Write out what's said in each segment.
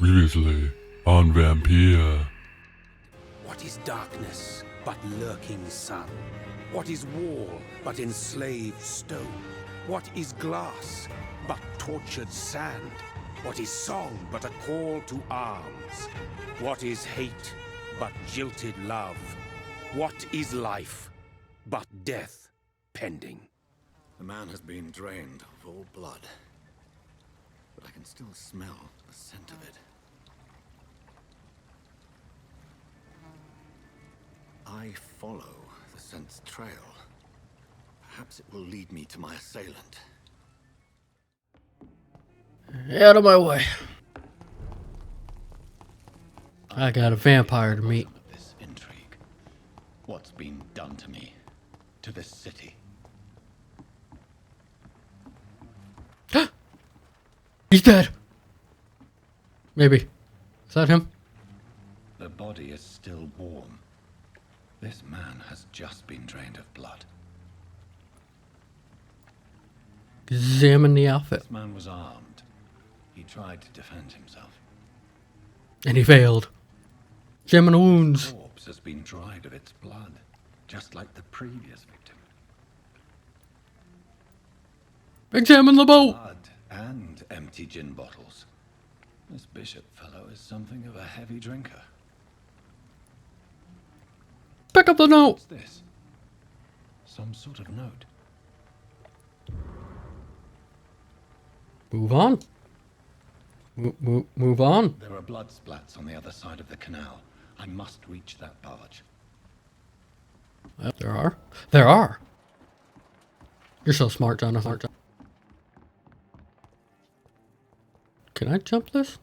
Previously on Vampyr. What is darkness but lurking sun? What is wall but enslaved stone? What is glass but tortured sand? What is song but a call to arms? What is hate but jilted love? What is life but death pending? The man has been drained of all blood, but I can still smell the scent of it. I follow the scent's trail. Perhaps it will lead me to my assailant. Out of my way. I got a vampire to meet. This intrigue. What's been done to me? To this city? He's dead. Maybe. Is that him? The body is still warm. This man has just been drained of blood. Examine the outfit. This man was armed. He tried to defend himself. And he failed. Examine the wounds. The corpse has been dried of its blood, just like the previous victim. Examine the boat. Blood and empty gin bottles. This bishop fellow is something of a heavy drinker. Pick up the note. What's this? Some sort of note. Move on. Move on. There are blood splats on the other side of the canal. I must reach that barge. There are. There are. You're so smart, Jonathan. Can I jump this?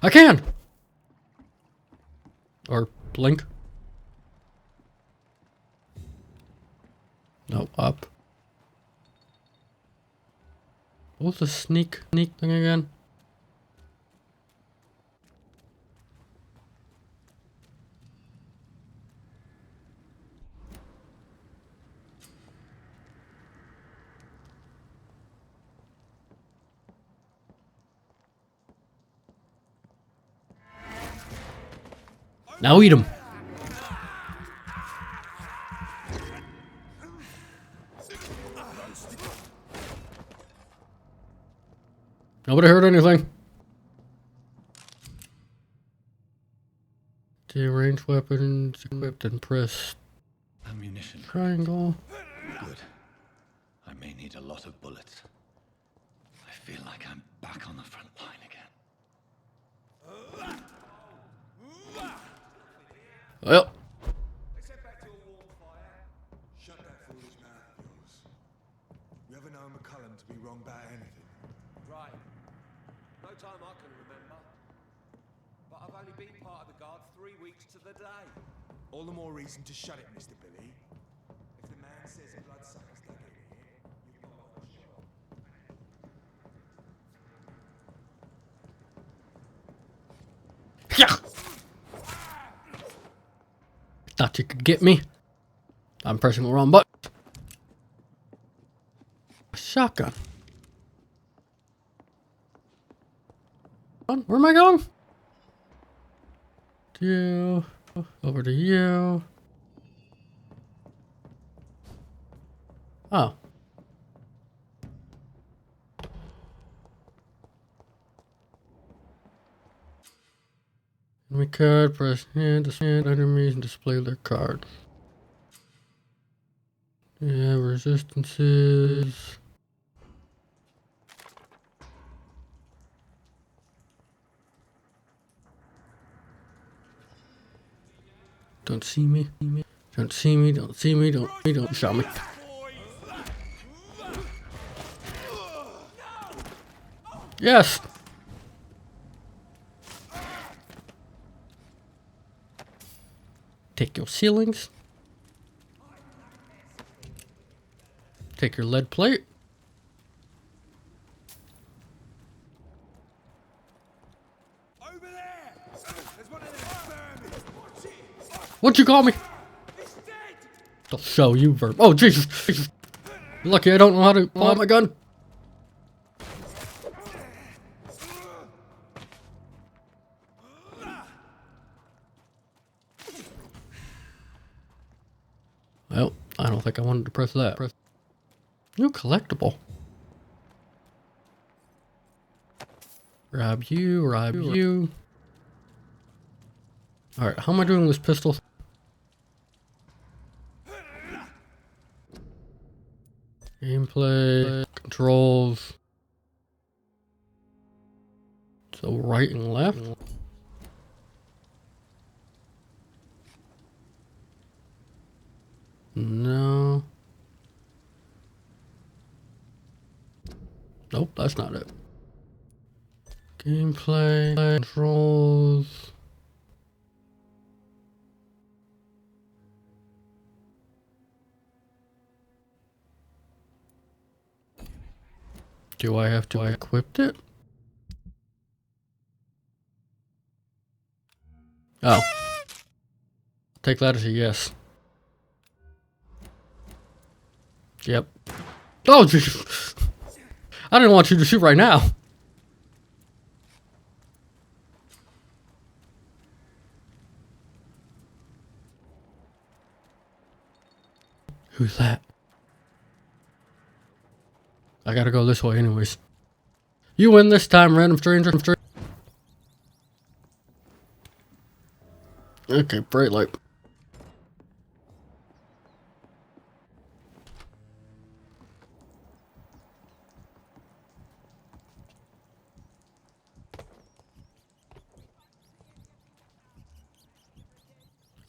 I can! Or blink. No, up. What was the sneak thing again? Now eat him. Nobody heard anything. The ranged weapons equipped and press Ammunition. triangle. Good. I may need a lot of bullets. I feel like I'm back on the front line again. Well, Shut that foolish mouth of yours. You ever know McCullum to be wrong about anything? Right. No time I can remember. But I've only been part of the guard 3 weeks to the day. All the more reason to shut it, Mr. Billy. If the man says a bloodsucker's dug in here, you've got one shot. yeah. Thought you could get me. I'm pressing the wrong button. Shotgun. Where am I going? You. Over to you. Oh. We could press hand to send enemies and display their card. Yeah, resistances. Don't see me. Don't see me. Don't see me. Don't show me. Yes. Take your ceilings. Take your lead plate. Over there! There's one of them vermin! Watch it! What'd you call me? He's dead! I'll show you, verb. Oh, Jesus. Jesus. You're lucky I don't know how to pull out my gun. I don't think I wanted to press that. New collectible. Rob you, rob you. Alright, how am I doing with this pistol? Gameplay, controls. So right and left. No. Nope, that's not it. Gameplay, controls. Do I have to equip it? Oh. Take that as a yes. Yep. Oh, jeez. I didn't want you to shoot right now. Who's that? I gotta go this way anyways. You win this time, random stranger. Okay, bright light.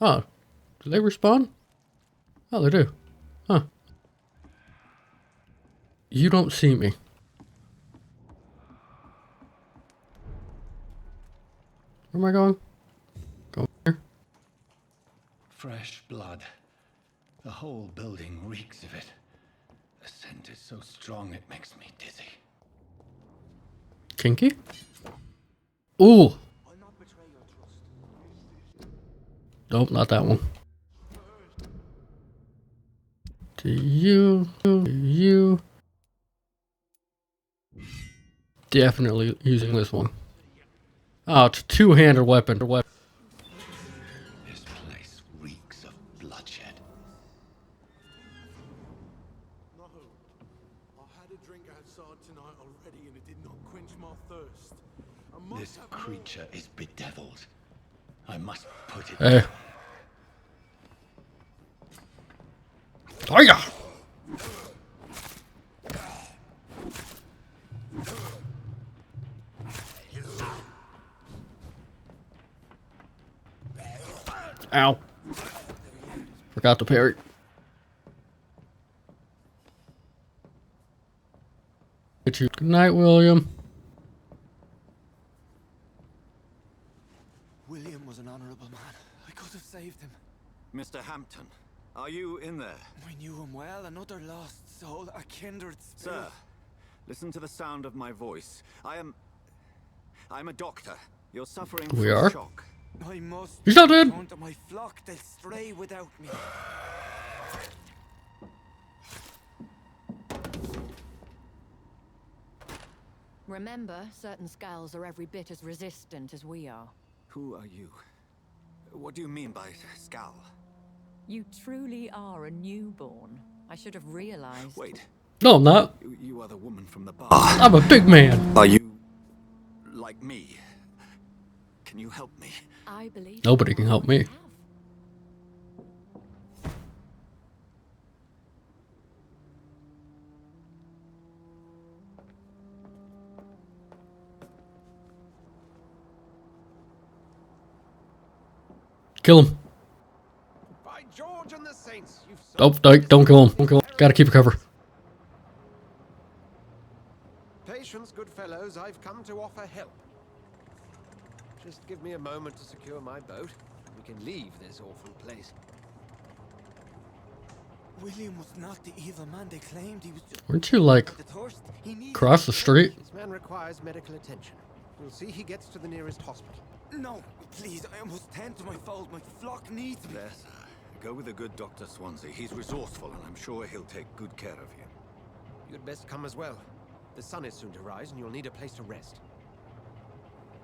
Oh, do they respawn? Oh, they do. Huh. You don't see me. Where am I going? Go here. Fresh blood. The whole building reeks of it. The scent is so strong it makes me dizzy. Kinky? Ooh. Nope, not that one. To you. Definitely using this one. Oh, it's a two-handed weapon. This place reeks of bloodshed. No. I had a drink outside tonight already and it did not quench my thirst. I must This have more. creature is bedeviled. I must put it Hey. Hiya! Ow. Forgot to parry. Good night, William. William was an honorable man. I could have saved him. Mr. Hampton, are you in there? I knew him well, another lost soul, a kindred spirit. Sir, listen to the sound of my voice. I'm a doctor. You're suffering We from are? shock. I must He's not dead. return to my flock. They'll stray without me. Remember, certain skulls are every bit as resistant as we are. Who are you? What do you mean by scowl? You truly are a newborn. I should have realized. Wait, No, I'm not. you are the woman from the bar. I'm a big man. Are you like me? Can you help me? I believe Nobody can help me. have. Kill him. By George and the Saints, you've Oh, don't kill him. Don't kill him. Gotta keep a cover. Patience, good fellows, I've come to offer help. Just give me a moment to secure my boat. We can leave this awful place. William was not the evil man they claimed. He was just Weren't you like the thirst. He needs across the street? This man requires medical attention. We'll see he gets to the nearest hospital. No, please, I must tend to my fold. My flock needs me. There, sir. Go with the good Dr. Swansea. He's resourceful, and I'm sure he'll take good care of you. You'd best come as well. The sun is soon to rise, and you'll need a place to rest.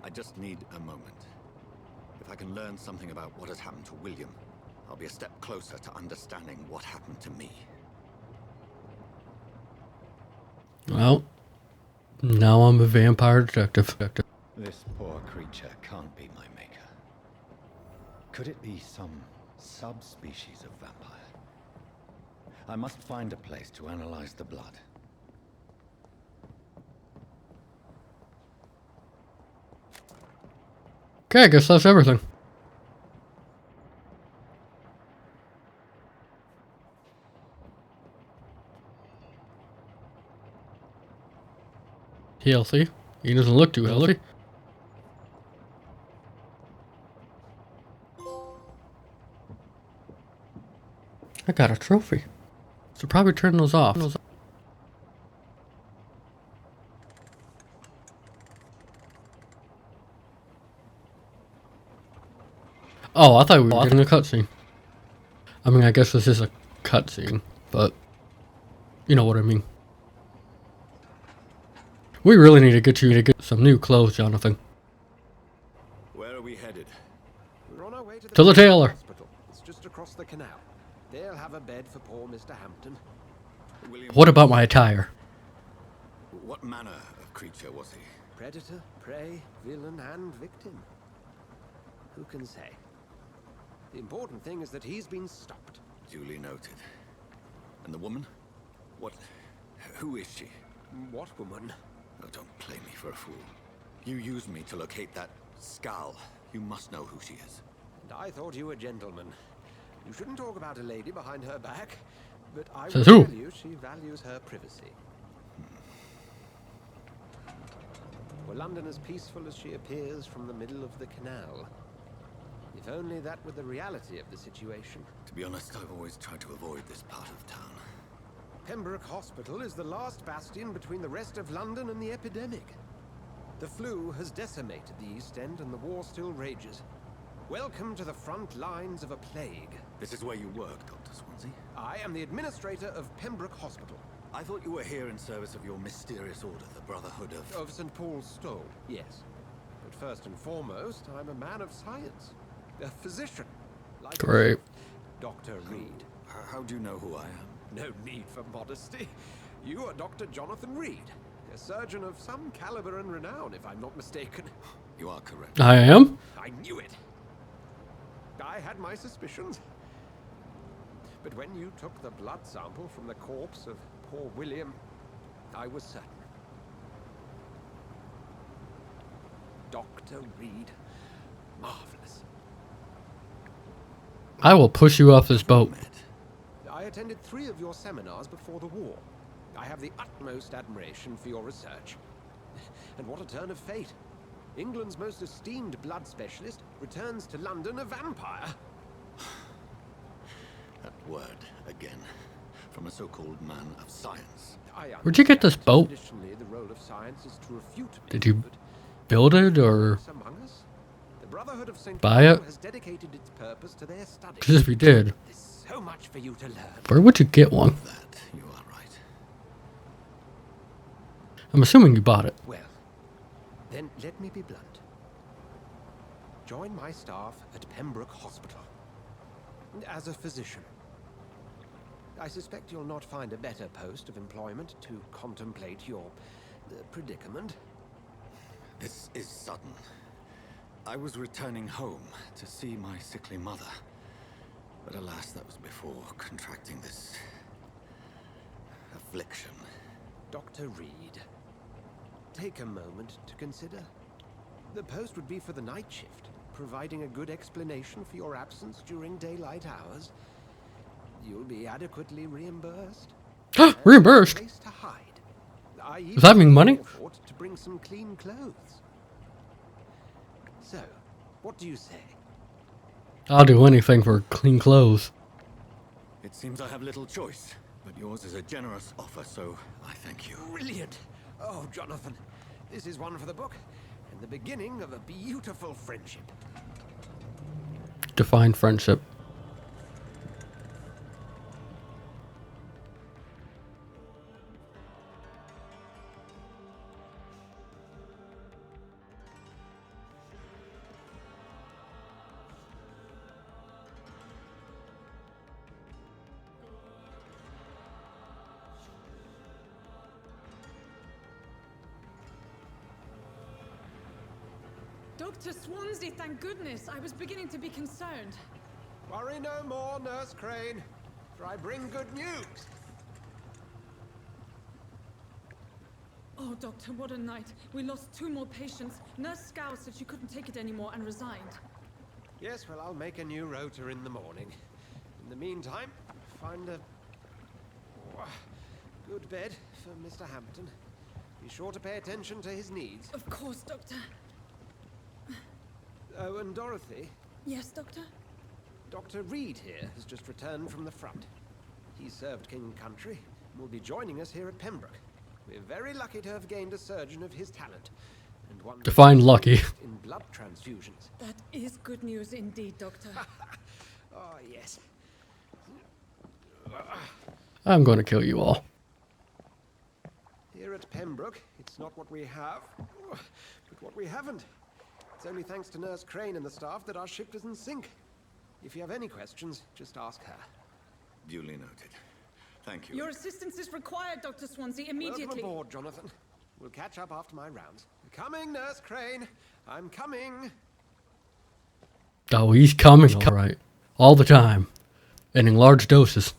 I just need a moment. If I can learn something about what has happened to William, I'll be a step closer to understanding what happened to me. Well, now I'm a vampire detective. This poor creature can't be my maker. Could it be some subspecies of vampire? I must find a place to analyze the blood. Okay, I guess that's everything. Healthy. He doesn't look too healthy. I got a trophy. So probably turn those off. Oh, I thought we were getting a cutscene. I mean, I guess this is a cutscene, but you know what I mean. We really need to get you to get some new clothes, Jonathan. Where are we headed? We're on our way to To the tailor. hospital. It's just across the canal. They'll have a bed for poor Mr. Hampton. William, What about my attire? what manner of creature was he? Predator, prey, villain, and victim. Who can say? The important thing is that he's been stopped. Duly noted. And the woman? What? Who is she? What woman? Oh, don't play me for a fool. You used me to locate that skull. You must know who she is. And I thought you a gentleman. You shouldn't talk about a lady behind her back, but I will Says who? tell you she values her privacy. Were London as peaceful as she appears from the middle of the canal? If only that were the reality of the situation. To be honest, I've always tried to avoid this part of town. Pembroke Hospital is the last bastion between the rest of London and the epidemic. The flu has decimated the East End and the war still rages. Welcome to the front lines of a plague. This is where you work, Dr. Swansea? I am the administrator of Pembroke Hospital. I thought you were here in service of your mysterious order, the Brotherhood of... Of St. Paul's Stole, yes. But first and foremost, I'm a man of science. A physician. Like Great. Dr. Reed. How do you know who I am? No need for modesty. You are Dr. Jonathan Reed, a surgeon of some caliber and renown, if I'm not mistaken. You are correct. I am? I knew it. I had my suspicions. But when you took the blood sample from the corpse of poor William, I was certain. Dr. Reed. Marvelous. I will push you off this boat. I attended 3 of your seminars before the war. I have the utmost admiration for your research. And what a turn of fate. England's most esteemed blood specialist returns to London a vampire. That word, again. From a so-called man of science. Where'd you get this boat? Traditionally, the role of science is to refute Did you myth, but build it or among us, the Brotherhood of St. buy it? has dedicated its purpose to their study. Because if you did, There's so much for you to learn. where would you get one? That, you are right. I'm assuming you bought it. Well, then let me be blunt. Join my staff at Pembroke Hospital. As a physician. I suspect you'll not find a better post of employment to contemplate your predicament. This is sudden. I was returning home to see my sickly mother. But alas, that was before contracting this... affliction. Dr. Reed, take a moment to consider. The post would be for the night shift, providing a good explanation for your absence during daylight hours. You'll be adequately reimbursed. Reimbursed? Place to hide. I Does that mean money? thought to bring some clean clothes. So, what do you say? I'll do anything for clean clothes. It seems I have little choice, but yours is a generous offer, so I thank you. Brilliant! Oh, Jonathan, this is one for the book, and the beginning of a beautiful friendship. Define friendship. Dr. Swansea, thank goodness. I was beginning to be concerned. Worry no more, Nurse Crane, for I bring good news. Oh, Doctor, what a night. We lost 2 more patients. Nurse Scow said she couldn't take it anymore and resigned. Yes, well, I'll make a new rota in the morning. In the meantime, find a good bed for Mr. Hampton. Be sure to pay attention to his needs. Of course, Doctor. Oh, and Dorothy, Yes, Doctor? Dr. Reed here has just returned from the front. He served King Country and will be joining us here at Pembroke. We're very lucky to have gained a surgeon of his talent. And one Define lucky. in blood transfusions. That is good news indeed, Doctor. Oh, yes. I'm gonna kill you all. Here at Pembroke, it's not what we have, but what we haven't. It's only thanks to Nurse Crane and the staff that our ship doesn't sink. If you have any questions, just ask her. Duly noted. Thank you. Your assistance is required, Dr. Swansea, immediately. Welcome aboard, Jonathan. We'll catch up after my rounds. Coming, Nurse Crane. I'm coming. Oh, he's coming, alright. All the time. And in large doses.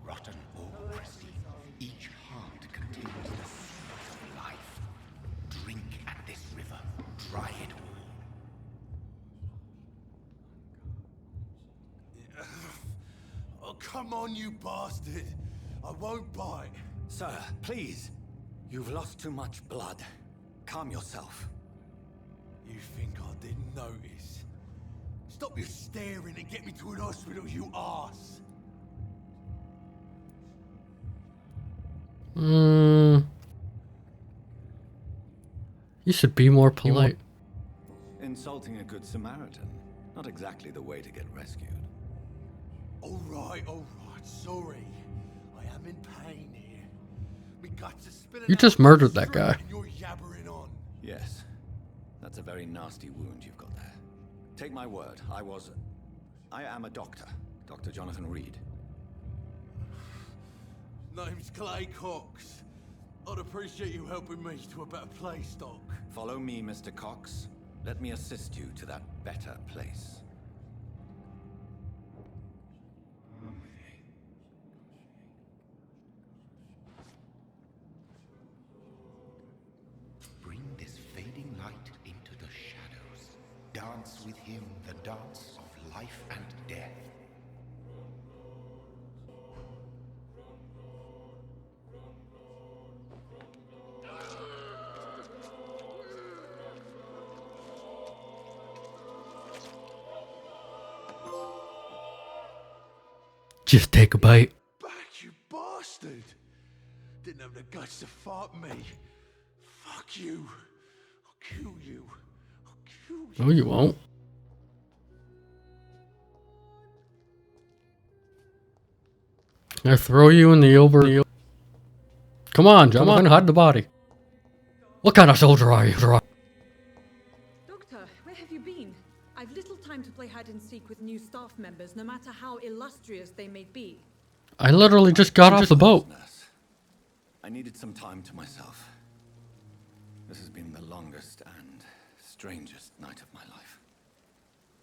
Rotten or crispy, each heart contains the sweet of life. Drink at this river, try it all. Oh, come on, you bastard. I won't bite. Sir, please. You've lost too much blood. Calm yourself. You think I didn't notice? Stop your staring and get me to an hospital, you arse. You should be more polite. Insulting a good Samaritan. Not exactly the way to get rescued. All right, sorry. I am in pain here. Me guts are spilling You out just on the murdered that street guy. and you're yabbering on. Yes. That's a very nasty wound you've got there. Take my word, I am a doctor. Dr. Jonathan Reed. Name's Clay Cox. I'd appreciate you helping me to a better place, Doc. Follow me, Mr. Cox. Let me assist you to that better place. Bring this fading light into the shadows. Dance with him the dance of life and death. Just take a bite. Back, you bastard! Didn't have the guts to fight me. Fuck you. I'll kill you. I'll kill you. No, you won't. I throw you in the over. Come on, Jonathan, hide the body. What kind of soldier are you? Doctor, where have you been? I've little time to play hide and seek with new staff members, no matter how illustrious they may be. I literally just got off the boat. Nurse. I needed some time to myself. This has been the longest and strangest night of my life.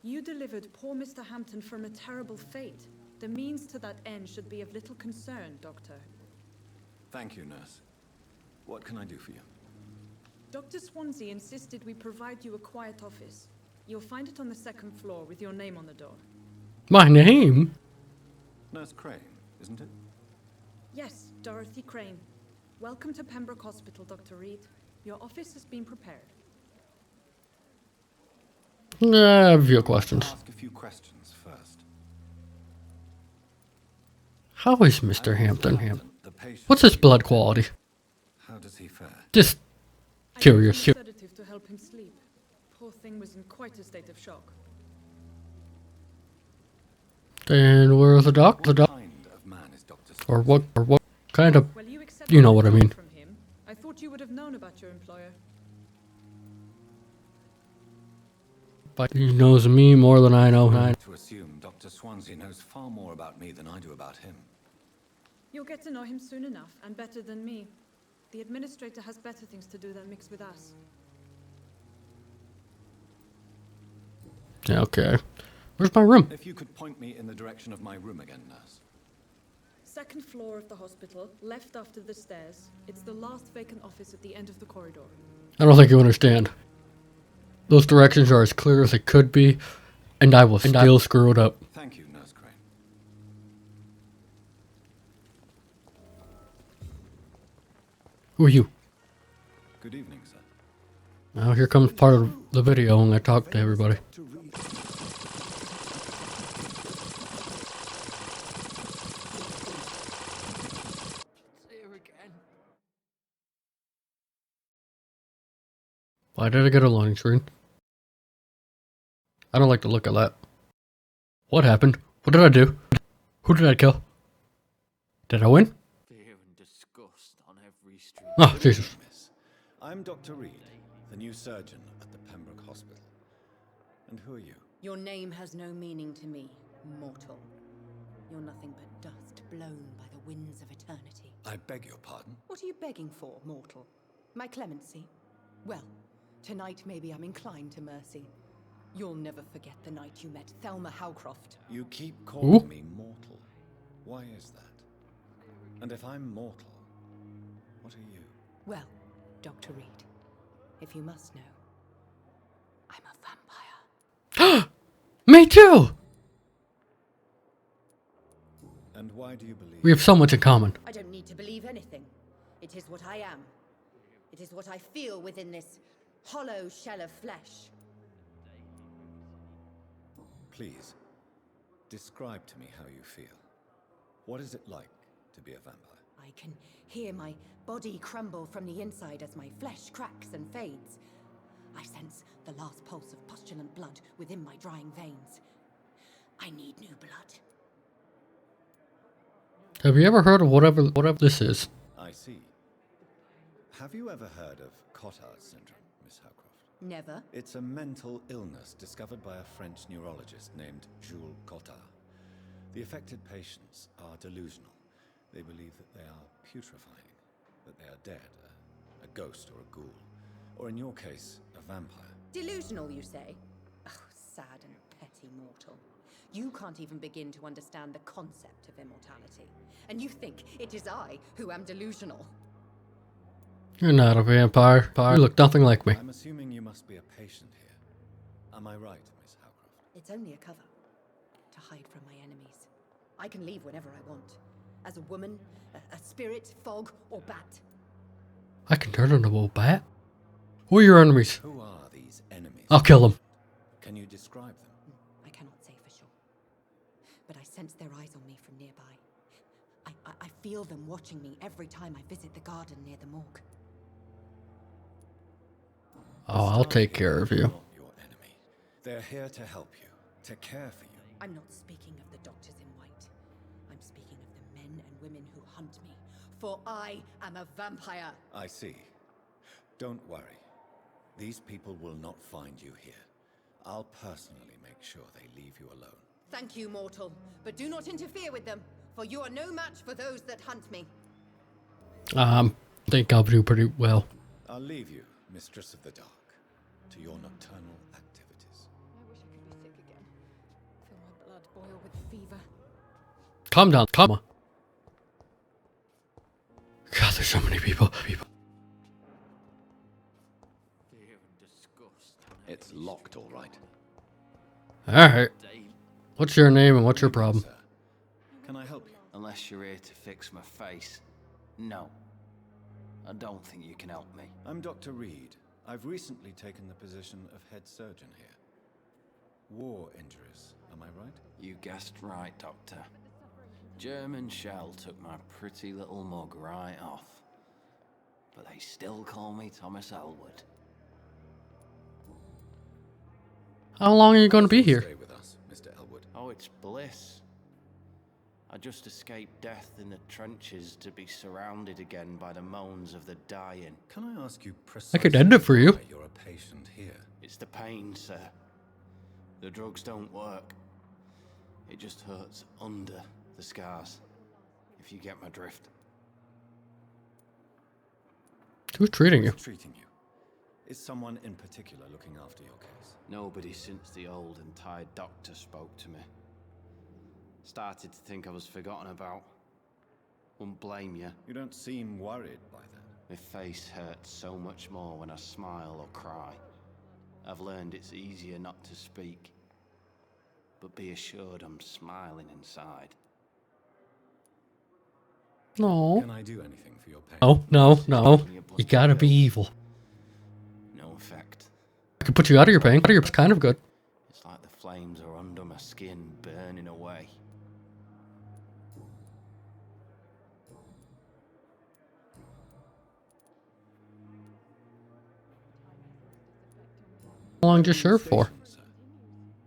You delivered poor Mr. Hampton from a terrible fate. The means to that end should be of little concern, Doctor. Thank you, nurse. What can I do for you? Dr. Swansea insisted we provide you a quiet office. You'll find it on the 2nd floor with your name on the door. My name? Nurse Crane, isn't it? Yes, Dorothy Crane. Welcome to Pembroke Hospital, Dr. Reed. Your office has been prepared. I have a few questions. Ask a few questions first. How is Mr. Hampton? The patient. What's his blood quality? How does he fare? Just I curious. gave him a sedative to help him sleep. Poor thing was in quite a state of shock. And where's the doc? The doc? What kind of man is Dr. Or what kind of... Well, you accepted You know what I the mean. from him. I thought you would have known about your employer. But he knows me more than I know. To assume Dr. Swansea knows far more about me than I do about him. You'll get to know him soon enough, and better than me. The administrator has better things to do than mix with us. Yeah, okay. Where's my room? If you could point me in the direction of my room again, nurse. Second floor of the hospital, left after the stairs. It's the last vacant office at the end of the corridor. I don't think you understand. Those directions are as clear as they could be, and I will still screw it up. Thank you, Nurse Crane. Who are you? Good evening, sir. Now here comes part of the video when I talk to everybody. Why did I get a loading screen? I don't like to look at that. What happened? What did I do? Who did I kill? Did I win? Fear and disgust on every street. Oh, Jesus. Miss, I'm Dr. Reed, the new surgeon at the Pembroke Hospital. And who are you? Your name has no meaning to me, mortal. You're nothing but dust blown by the winds of eternity. I beg your pardon? What are you begging for, mortal? My clemency? Well, tonight maybe I'm inclined to mercy. You'll never forget the night you met Thelma Howcroft. You keep calling me mortal. Why is that? And if I'm mortal, what are you? Well, Dr. Reed, if you must know, I'm a vampire. Me too! And why do you believe? We have so much in common. I don't need to believe anything. It is what I am. It is what I feel within this hollow shell of flesh. Please, describe to me how you feel. What is it like to be a vampire? I can hear my body crumble from the inside as my flesh cracks and fades. I sense the last pulse of pustulant blood within my drying veins. I need new blood. Have you ever heard of whatever this is? I see. Have you ever heard of Cotard's syndrome, Miss Howcroft? Never. It's a mental illness discovered by a French neurologist named Jules Cotard. The affected patients are delusional. They believe that they are putrefying, that they are dead, a ghost or a ghoul, or in your case, a vampire. Delusional, you say? Oh, sad and petty mortal. You can't even begin to understand the concept of immortality. And you think it is I who am delusional. You're not a vampire. You look nothing like me. I'm assuming you must be a patient here. Am I right, Miss Howcroft? It's only a cover to hide from my enemies. I can leave whenever I want. As a woman, a spirit, fog, or bat. I can turn into a bat? Who are your enemies? Who are these enemies? I'll kill them. Can you describe them? I cannot say for sure. But I sense their eyes on me from nearby. I feel them watching me every time I visit the garden near the morgue. Oh, I'll take care of you. Not your enemy. They're here to help you, to care for you. I'm not speaking of the doctors in white. I'm speaking of the men and women who hunt me. For I am a vampire. I see. Don't worry. These people will not find you here. I'll personally make sure they leave you alone. Thank you, mortal. But do not interfere with them, for you are no match for those that hunt me. Think I'll do pretty well. I'll leave you, Mistress of the Dark, to your nocturnal activities. I wish I could be sick again. Feel my blood boil with fever. Calm down, calm on. God, there's so many people. Fear and disgust on It's locked, all right. Alright. What's your name and what's your problem? Sir, can I help you? Unless you're here to fix my face. No. I don't think you can help me. I'm Dr. Reed. I've recently taken the position of head surgeon here. War injuries, am I right? You guessed right, Doctor. German shell took my pretty little mug right off. But they still call me Thomas Elwood. How long are you going to be here? Stay with us, Mr. Elwood. Oh, it's bliss. I just escaped death in the trenches to be surrounded again by the moans of the dying. Can I ask you precisely I could end it for you. why you're a patient here? It's the pain, sir. The drugs don't work. It just hurts under the scars, if you get my drift. Who's treating you? Who's treating you? Is someone in particular looking after your case? Nobody since the old and tired doctor spoke to me. Started to think I was forgotten about. Wouldn't blame you. You don't seem worried by that. My face hurts so much more when I smile or cry. I've learned it's easier not to speak. But be assured I'm smiling inside. No. Can I do anything for your pain? No, no, no. You gotta be evil. No effect. I can put you out of your pain. It's kind of good. It's like the flames are under my skin, burning away. How long did you serve for?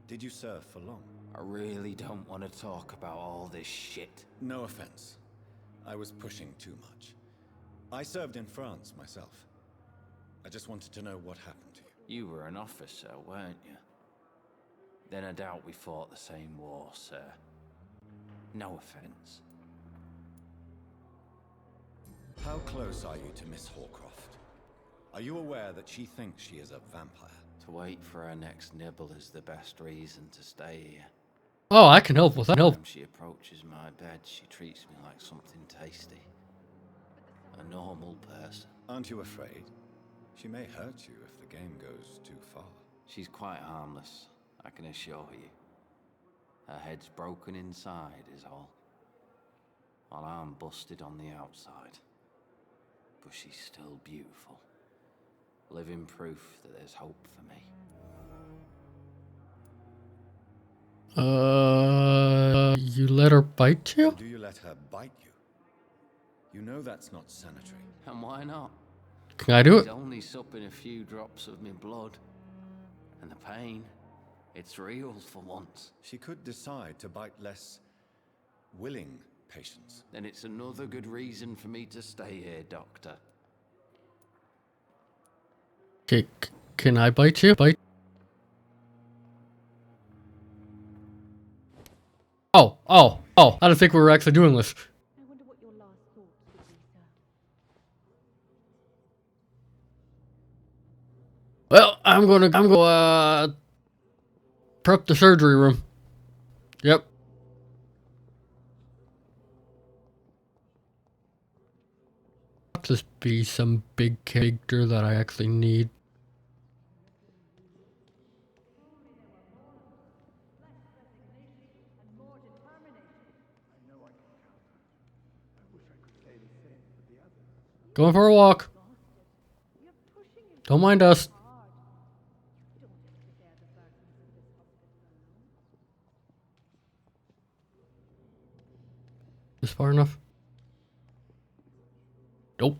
Did you serve for long? I really don't want to talk about all this shit. No offense. I was pushing too much. I served in France myself. I just wanted to know what happened to you. You were an officer, weren't you? Then I doubt we fought the same war, sir. No offense. How close are you to Miss Horcroft? Are you aware that she thinks she is a vampire? To wait for her next nibble is the best reason to stay here. Oh, I can help with that. Help. When she approaches my bed, she treats me like something tasty. A normal person. Aren't you afraid? She may hurt you if the game goes too far. She's quite harmless, I can assure you. Her head's broken inside is all. While I'm busted on the outside. But she's still beautiful. Living proof that there's hope for me. You let her bite you? Do you let her bite you? You know that's not sanitary. And why not? Can I do She's it? only supping a few drops of me blood. And the pain, it's real for once. She could decide to bite less willing patients. Then it's another good reason for me to stay here, Doctor. Okay, can I bite you? Bite. Oh, oh, oh. I didn't think we were actually doing this. I wonder what your last thoughts would be, sir. Well, I'm gonna prep the surgery room. Yep. This be some big character that I actually need. Going for a walk. Don't mind us. This far enough? Nope.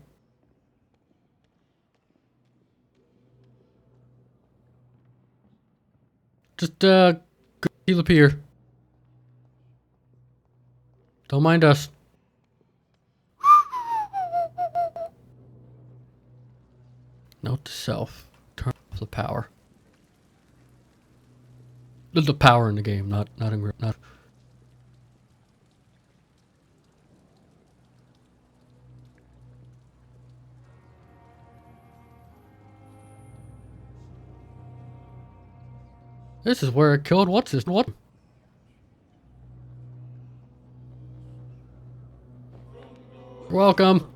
Just heal up here. Don't mind us. Note to self. Turn off the power. There's the power in the game, not in not. This is where it killed what's this? What? You're welcome.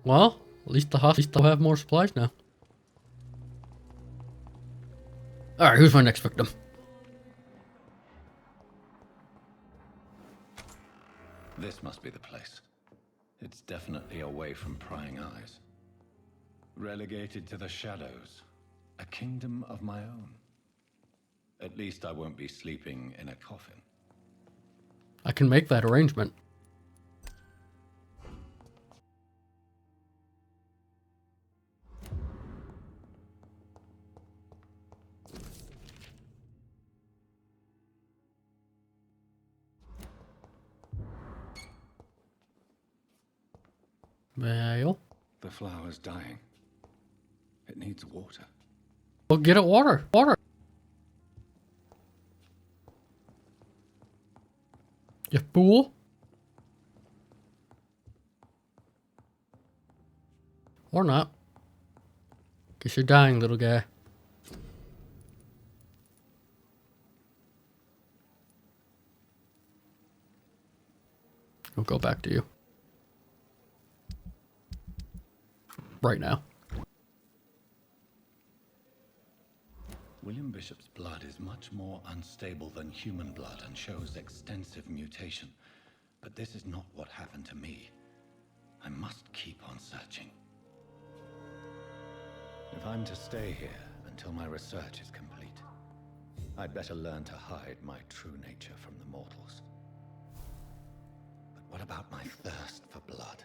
Well, at least the hospital will have more supplies now. Alright, who's my next victim? This must be the place. It's definitely away from prying eyes. Relegated to the shadows. A kingdom of my own. At least I won't be sleeping in a coffin. I can make that arrangement. Well, The flower's dying. It needs water. well, get it water. Water. You fool. Or not. Guess you're dying, little guy. I'll go back to you. Right now. William Bishop's blood is much more unstable than human blood and shows extensive mutation. But this is not what happened to me. I must keep on searching. If I'm to stay here until my research is complete, I'd better learn to hide my true nature from the mortals. But what about my thirst for blood?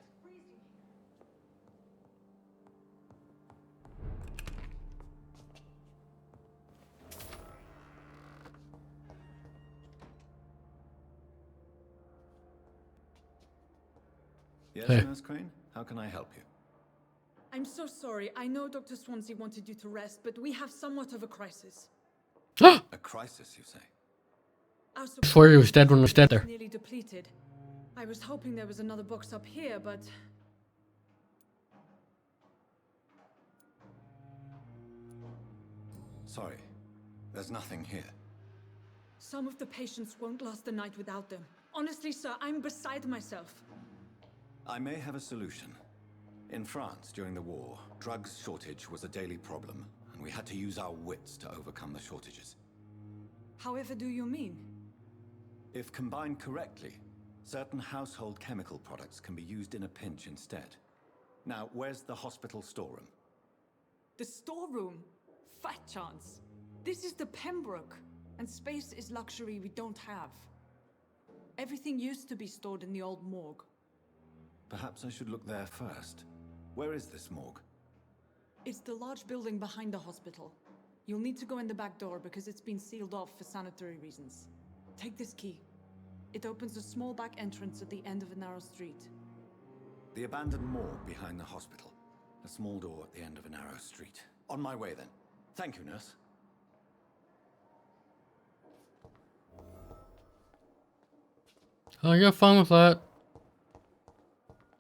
Yes, Hey. Nurse Crane? How can I help you? I'm so sorry. I know Dr. Swansea wanted you to rest, but we have somewhat of a crisis. A crisis, you say? Our I swear he was dead when he was dead there. nearly depleted. I was hoping there was another box up here, but Sorry, there's nothing here. some of the patients won't last the night without them. Honestly, sir, I'm beside myself. I may have a solution. In France, during the war, drugs shortage was a daily problem, and we had to use our wits to overcome the shortages. However do you mean? If combined correctly, certain household chemical products can be used in a pinch instead. Now, where's the hospital storeroom? The storeroom? Fat chance. This is the Pembroke, and space is luxury we don't have. Everything used to be stored in the old morgue. Perhaps I should look there first. Where is this morgue? It's the large building behind the hospital. You'll need to go in the back door because it's been sealed off for sanitary reasons. Take this key. It opens a small back entrance at the end of a narrow street. The abandoned morgue behind the hospital. A small door at the end of a narrow street. On my way then. Thank you, nurse. I got fun with that.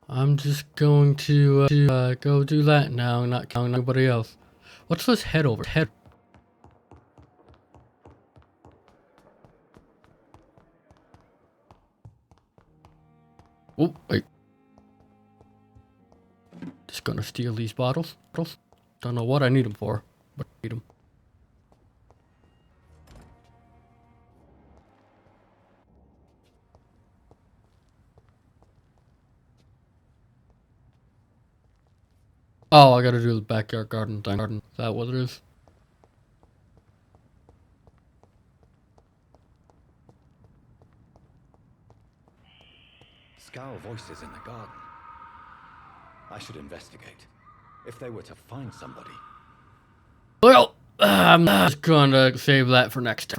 I'm just going to go do that now and not count anybody else. What's this head over? Head. Oh, wait. Just gonna steal these bottles. Don't know what I need them for, but I need them. Oh, I gotta do the backyard garden thing. Is that what it is? Scowl voices in the garden. I should investigate. If they were to find somebody. Well, I'm just gonna save that for next.